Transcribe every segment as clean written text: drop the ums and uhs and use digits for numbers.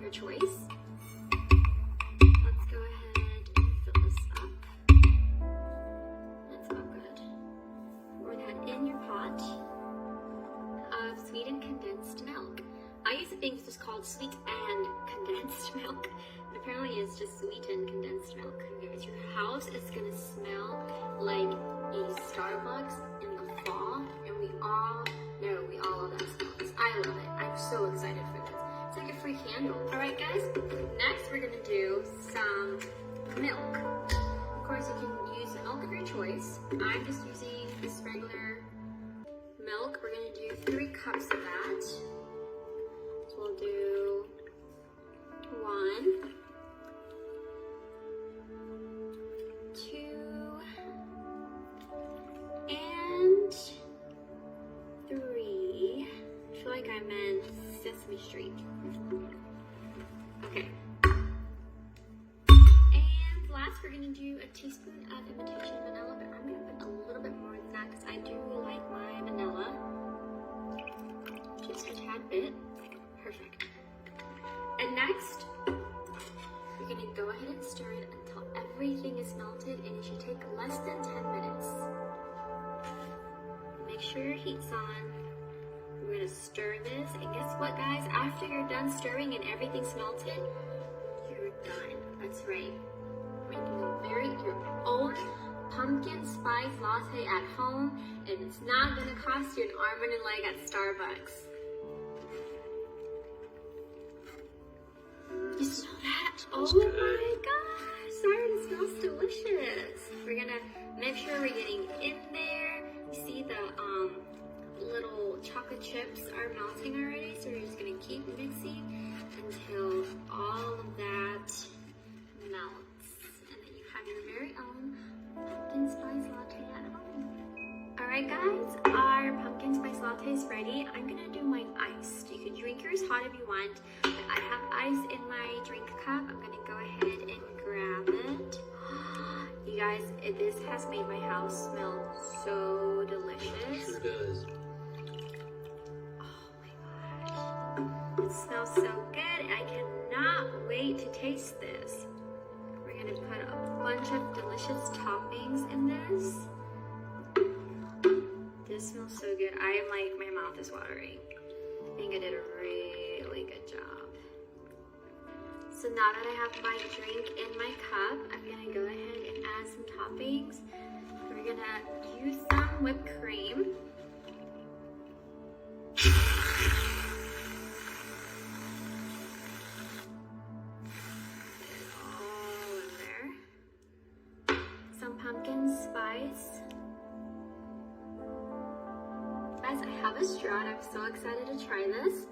your choice. Let's go ahead and fill this up. That's all good. Pour that in your pot of sweetened condensed milk. I used to think this was called sweet and condensed milk, but apparently it's just sweetened condensed milk. Guys, your house is gonna smell like a Starbucks in the fall, and we all love that smell. I love it. I'm so excited for this. It's like a free candle. All right, guys. Next, we're gonna do some milk. Of course, you can use the milk of your choice. I'm just using this regular milk. We're gonna do 3 cups of that. So we'll do 1, 2, and 3. I feel like I'm in Sesame Street. Okay. And last, we're gonna do a teaspoon of imitation vanilla, but I'm gonna put a little bit more than that because I do like my vanilla. Just a tad bit. Perfect. And next, you're gonna go ahead and stir it until everything is melted, and it should take less than 10 minutes. Make sure your heat's on. We're gonna stir this, and guess what, guys? After you're done stirring and everything's melted, you're done. That's right. Making your own pumpkin spice latte at home, and it's not gonna cost you an arm and a leg at Starbucks. You smell that? Oh my gosh! Sorry, it smells delicious. We're gonna make sure we're getting in there. You see the little chocolate chips are melting already, so we're just gonna keep mixing until all of that melts, and then you have your very own pumpkin spice latte at home. All right, guys, our pumpkin spice latte is ready. I'm gonna do my iced. You can drink yours hot if you want, but I have ice in my drink cup. I'm gonna go ahead and grab it. You guys, this has made my house smell so delicious. Sure does. Oh my gosh. It smells so good. I cannot wait to taste this. We're gonna put a bunch of delicious toppings in this. This smells so good. I am like, my mouth is watering. I think I did a really good job. So now that I have my drink in my cup, I'm gonna go ahead and add some toppings. We're gonna use some whipped cream. Put it all in there. Some pumpkin spice. Guys, I have a straw and I'm so excited to try this.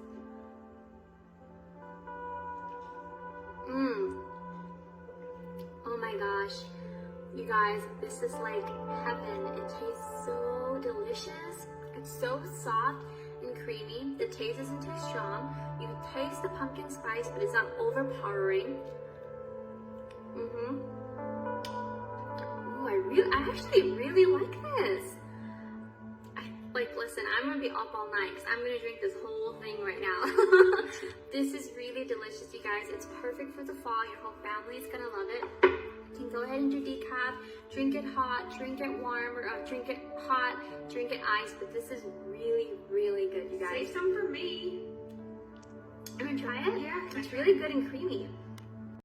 Oh my gosh. You guys, this is like heaven. It tastes so delicious. It's so soft and creamy. The taste isn't too strong. You can taste the pumpkin spice, but it's not overpowering. I actually really like this. Listen, I'm gonna be up all night because I'm gonna drink this whole thing right now. This is really delicious, you guys. It's perfect for the fall. Your whole family is gonna love it. You can go ahead and do decaf, drink it hot, drink it warm, or drink it hot, drink it iced. But this is really good, you guys. Save some for me. I'm gonna try it. Yeah. It's really good and creamy.